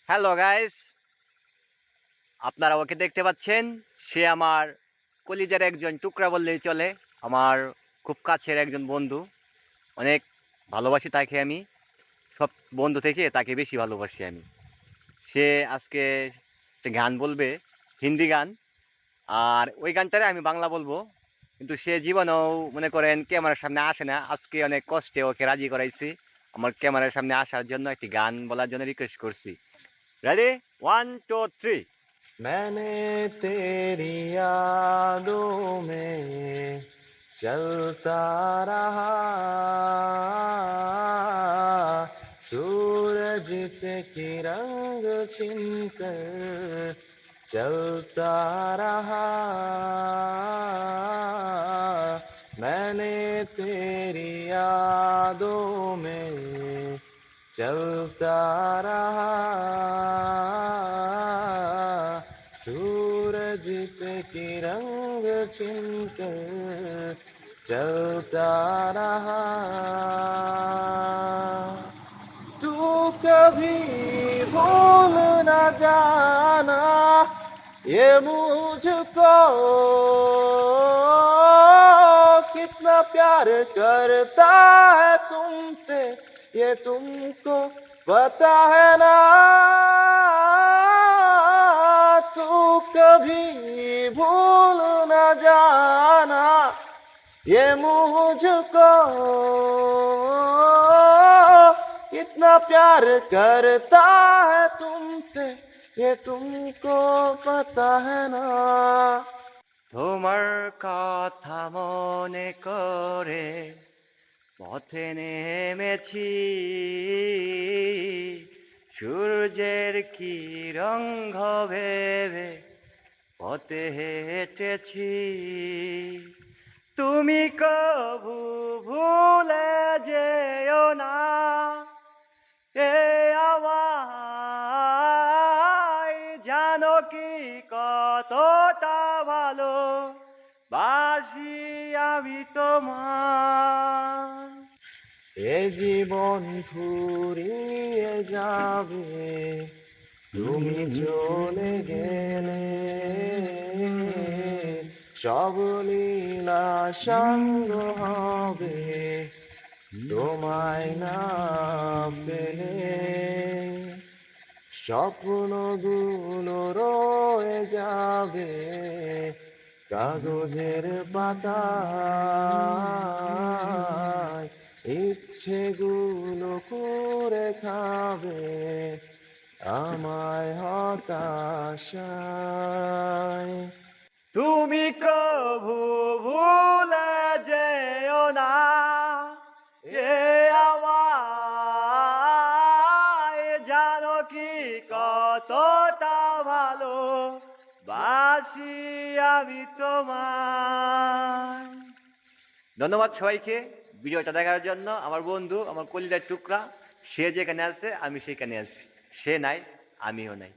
Hello guys, আপনারা ওকে দেখতে পাচ্ছেন। সে আমার কলিজার একজন টুকরা বললেই চলে। আমার খুব কাছের একজন বন্ধু। অনেক ভালোবাসি তাকে আমি। সব বন্ধু থেকে তাকে বেশি ভালোবাসি আমি। সে আজকে একটা গান বলবে, হিন্দি গান। আর ওই গানটারে আমি বাংলা বলবো। কিন্তু সে জীবনেও মনে করেন ক্যামেরার সামনে আসে না। আজকে অনেক কষ্টে ওকে রাজি করাইছি আমার ক্যামেরার সামনে আসার জন্য, একটি গান বলার জন্য রিকোয়েস্ট করছি। রেডি, 1 2 3। मैंने तेरी यादों में चलता रहा, सूरज से किरण छिन कर चलता रहा। मैंने तेरी यादों में चलता रहा, सूरज से किरण छिन कर चलता रहा। तू कभी भूल न जाना ये मुझको, कितना प्यार करता है तुमसे ये तुमको पता है ना। तू कभी भूल न जाना ये मुझको, कितना प्यार करता है तुमसे ये तुमको पता है ना। তোমার কথা মনে করে পথে নেমেছি, সূর্যের কিরণ ভেবে পথে হেঁটেছি। তুমি কভু ভুলে যেও না এ আমায়, জানো কি কতটা ভালো বাসি আমি তোমার। এ জীবন ফুরিয়ে যাবে তুমি চলে গেলে, সব লীলা সঙ্গ হবে তোমায় না পেলে। স্বপ্নগুলো রয়ে যাবে কাগজের পাতায়, ইচ্ছেগুলো করে খাবে আমায় হতাশায়। তুমি কভু ভুলে যেও না এ আমায়, জানো কি কতটা ভালো বাসি আমি তোমার। ধন্যবাদ সবাইকে ভিডিওটা দেখার জন্য। আমার বন্ধু, আমার কলিজার টুকরা, সে যেখানে আছে আমি সেখানে আছি। সে নাই, আমিও নাই।